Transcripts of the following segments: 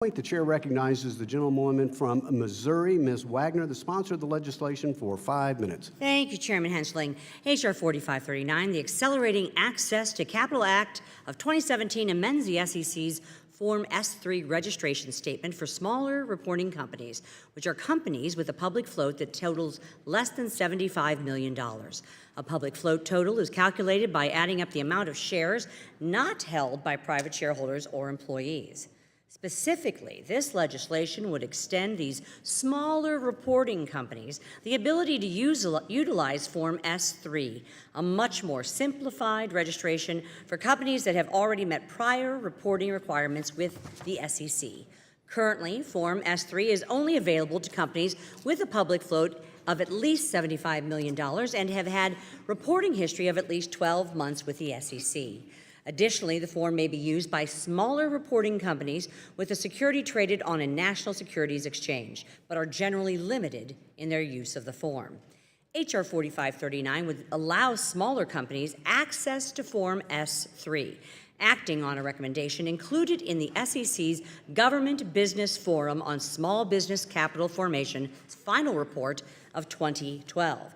The chair recognizes the gentlewoman from Missouri, Ms. Wagner, the sponsor of the legislation, for 5 minutes. Thank you, Chairman Hensling. H.R. 4539, the Accelerating Access to Capital Act of 2017, amends the SEC's Form S-3 registration statement for smaller reporting companies, which are companies with a public float that totals less than $75 million. A public float total is calculated by adding up the amount of shares not held by private shareholders or employees. Specifically, this legislation would extend these smaller reporting companies the ability to utilize Form S-3, a much more simplified registration for companies that have already met prior reporting requirements with the SEC. Currently, Form S-3 is only available to companies with a public float of at least $75 million and have had reporting history of at least 12 months with the SEC. Additionally, the form may be used by smaller reporting companies with a security traded on a national securities exchange, but are generally limited in their use of the form. H.R. 4539 would allow smaller companies access to Form S-3, acting on a recommendation included in the SEC's Government Business Forum on Small Business Capital Formation's final report of 2012.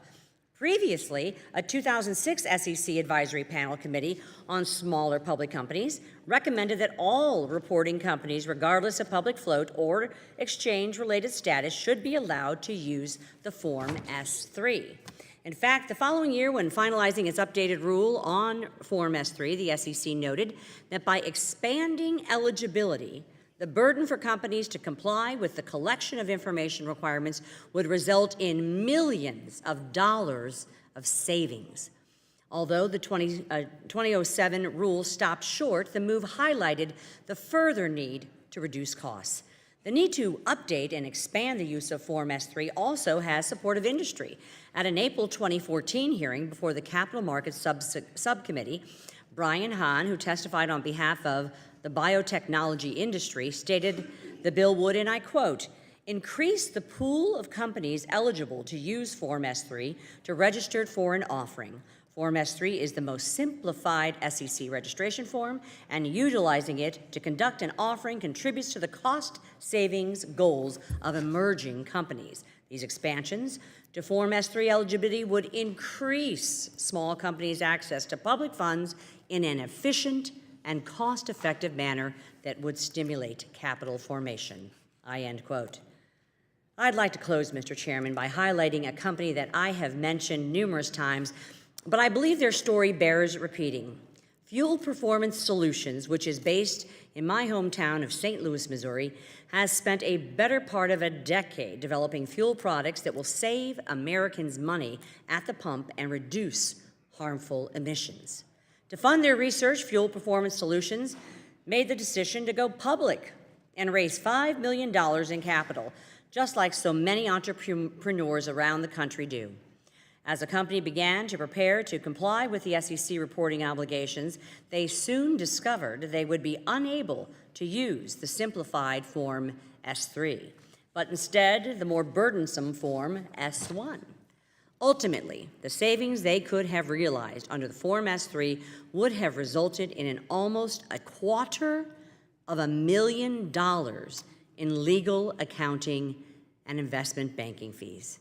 Previously, a 2006 SEC Advisory Panel Committee on Smaller Public Companies recommended that all reporting companies, regardless of public float or exchange-related status, should be allowed to use the Form S-3. In fact, the following year, when finalizing its updated rule on Form S-3, the SEC noted that by expanding eligibility, the burden for companies to comply with the collection of information requirements would result in millions of dollars of savings. Although the 2007 rule stopped short, the move highlighted the further need to reduce costs. The need to update and expand the use of Form S-3 also has support of industry. At an April 2014 hearing before the Capital Markets Subcommittee, Brian Hahn, who testified on behalf of the biotechnology industry, stated the bill would, and I quote, increase the pool of companies eligible to use Form S-3 to register for an offering. Form S-3 is the most simplified SEC registration form, and utilizing it to conduct an offering contributes to the cost savings goals of emerging companies. These expansions to Form S-3 eligibility would increase small companies' access to public funds in an efficient and cost-effective manner that would stimulate capital formation. I end quote. I'd like to close, Mr. Chairman, by highlighting a company that I have mentioned numerous times, but I believe their story bears repeating. Fuel Performance Solutions, which is based in my hometown of St. Louis, Missouri, has spent a better part of a decade developing fuel products that will save Americans money at the pump and reduce harmful emissions. To fund their research, Fuel Performance Solutions made the decision to go public and raise $5 million in capital, just like so many entrepreneurs around the country do. As the company began to prepare to comply with the SEC reporting obligations, they soon discovered they would be unable to use the simplified Form S-3, but instead the more burdensome Form S-1. Ultimately, the savings they could have realized under the Form S-3 would have resulted in an almost $250,000 in legal, accounting, and investment banking fees.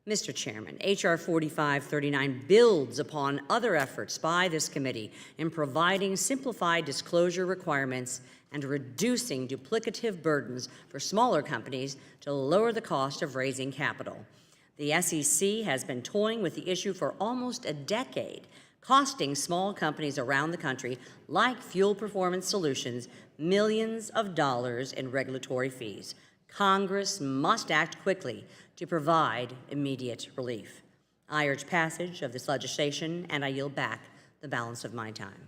Mr. Chairman, H.R. 4539 builds upon other efforts by this committee in providing simplified disclosure requirements and reducing duplicative burdens for smaller companies to lower the cost of raising capital. The SEC has been toying with the issue for almost a decade, costing small companies around the country, like Fuel Performance Solutions, millions of dollars in regulatory fees. Congress must act quickly to provide immediate relief. I urge passage of this legislation, and I yield back the balance of my time.